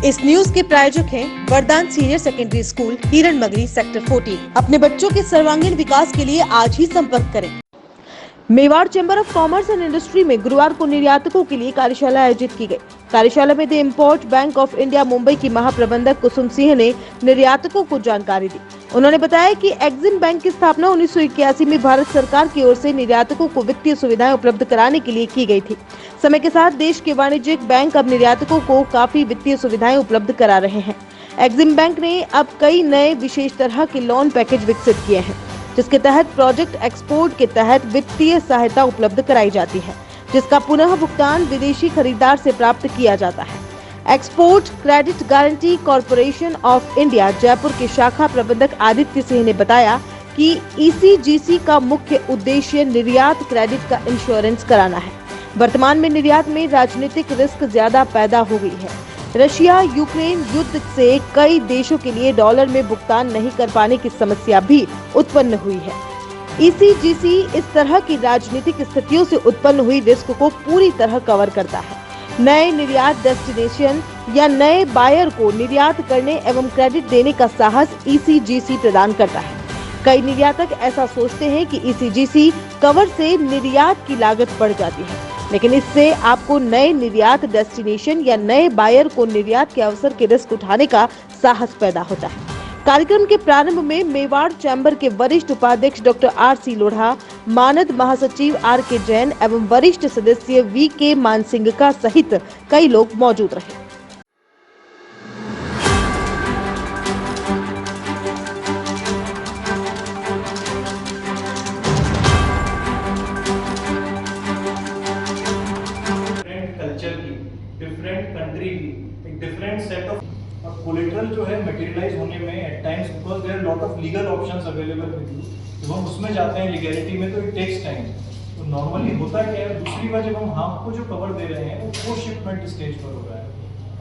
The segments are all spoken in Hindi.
इस न्यूज के प्रायोजक हैं वरदान सीनियर सेकेंडरी स्कूल, हिरण मगरी, सेक्टर 14। अपने बच्चों के सर्वांगीण विकास के लिए आज ही संपर्क करें। Mewar chamber of commerce and industry में गुरुवार को निर्यातकों के लिए कार्यशाला आयोजित की गई। कार्यशाला में the import bank of India Mumbai की महाप्रबंधक कुसुम सिंह ने निर्यातकों को जानकारी दी। उन्होंने बताया कि एक्सिम बैंक की स्थापना 1981 में भारत सरकार की ओर से निर्यातकों को वित्तीय सुविधाएं उपलब्ध कराने के लिए की गई थी। समय के साथ देश के वाणिज्यिक बैंक अब निर्यातकों को काफी वित्तीय सुविधाएं उपलब्ध करा रहे हैं। एक्सिम बैंक ने अब कई नए विशेष तरह के लोन पैकेज विकसित किए हैं, जिसके तहत प्रोजेक्ट एक्सपोर्ट के तहत वित्तीय सहायता उपलब्ध कराई जाती है, जिसका पुनः भुगतान विदेशी खरीदार से प्राप्त किया जाता है। Export credit guarantee corporation of India Jaipur के शाखा प्रबंधक आदित्य सिंह ने बताया कि ECGC का मुख्य उद्देश्य निर्यात क्रेडिट का इंश्योरेंस कराना है। वर्तमान में निर्यात में राजनीतिक रिस्क ज्यादा पैदा हो गई है। रशिया यूक्रेन युद्ध से कई देशों के लिए डॉलर में भुगतान नहीं कर पाने की समस्या भी उत्पन्न हुई है। ECGC इस तरह की राजनीतिक स्थितियों से उत्पन्न हुई रिस्क को पूरी तरह कवर करता है। नए निर्यात डेस्टिनेशन या नए बायर को निर्यात करने एवं क्रेडिट देने का साहस ECGC प्रदान करता है। कई निर्यातक ऐसा सोचते हैं कि ECGC कवर से निर्यात की लागत बढ़ जाती है, लेकिन इससे आपको नए निर्यात डेस्टिनेशन या नए बायर को निर्यात के अवसर के रिस्क उठाने का साहस पैदा होता है। कार्यक्रम के प्रारंभ में मेवाड़ चैम्बर के वरिष्ठ उपाध्यक्ष डॉक्टर RC लोढ़ा, मानद महासचिव RK जैन एवं वरिष्ठ सदस्य VK मानसिंघका सहित कई लोग मौजूद रहे। डिफरेंट कंट्री की एक डिफरेंट सेट ऑफ कोलेटरल जो है मटेरियलाइज होने में at times because there are lot of legal options available with you. जब हम उसमें जाते हैं लीगैलिटी में तो इट टेक्स टाइम। तो नॉर्मली होता क्या है, दूसरी बार जब हम हाफ को जो कवर दे रहे हैं वो पोस्ट शिपमेंट स्टेज पर हो रहा है,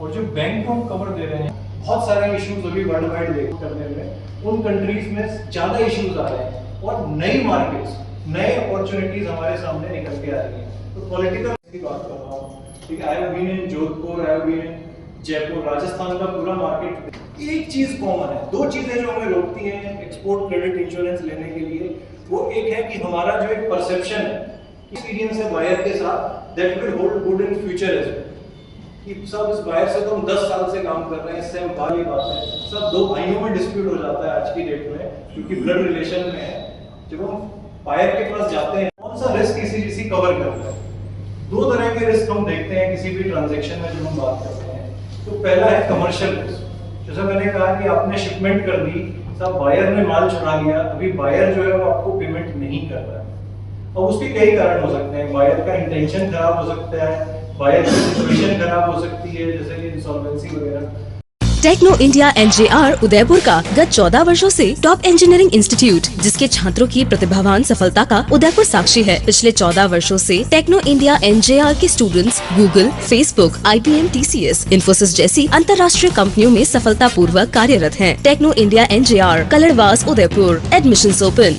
और जो बैंक को हम कवर दे रहे हैं बहुत सारे इश्यूज अभी वर्ल्ड वाइड देखो करने में उन कंट्रीज में ज्यादा इश्यूज आ रहे हैं और नई मार्केट्स नए अपॉर्चुनिटीज हमारे सामने निकल के आ रही हैं। तो पॉलिटिकल की बात कर रहा हूँ, ठीक है, I have been in Jodhpur, I have been in Jaipur, Rajasthan का पूरा मार्केट। एक चीज कॉमन है, दो चीजें जो हमें रोकती हैं एक्सपोर्ट क्रेडिट इंश्योरेंस लेने के लिए। वो एक है कि हमारा जो एक परसेप्शन है, एक्सपीरियंस है बायर के साथ, that will hold good in future as well. कि सब इस बायर से तो हम 10 साल से काम कर रहे हैं, इससे हम बात है सब दो भाइयों में डिस्प्यूट हो जाता है आज की डेट में, क्योंकि ब्लड रिलेशन में है। जब हम बायर के पास जाते हैं, कौन सा रिस्क ECGC कवर करता है? दो तरह के रिस्क हम देखते हैं किसी भी ट्रांजैक्शन में जब हम बात करते हैं। तो पहला है कमर्शियल रिस्क, जैसा मैंने कहा कि आपने शिपमेंट कर दी, सब बायर ने माल चुरा लिया, अभी बायर जो है वो आपको पेमेंट नहीं कर रहा है। और उसके कई कारण हो सकते हैं। बायर का इंटेंशन खराब हो सकता है, बायर की सिचुएशन खराब हो सकती है, जैसे कि इंसॉल्वेंसी वगैरह। टेक्नो इंडिया NJR उदयपुर का गत 14 वर्षों से टॉप इंजीनियरिंग इंस्टीट्यूट, जिसके छात्रों की प्रतिभावान सफलता का उदयपुर साक्षी है। पिछले 14 वर्षों से टेक्नो इंडिया NJR के students Google, Facebook, IBM, TCS, Infosys जैसी अंतर्राष्ट्रीय कंपनियों में सफलता पूर्वक कार्यरत हैं। Techno India NJR, Kaladwas, Udaipur. Admissions open.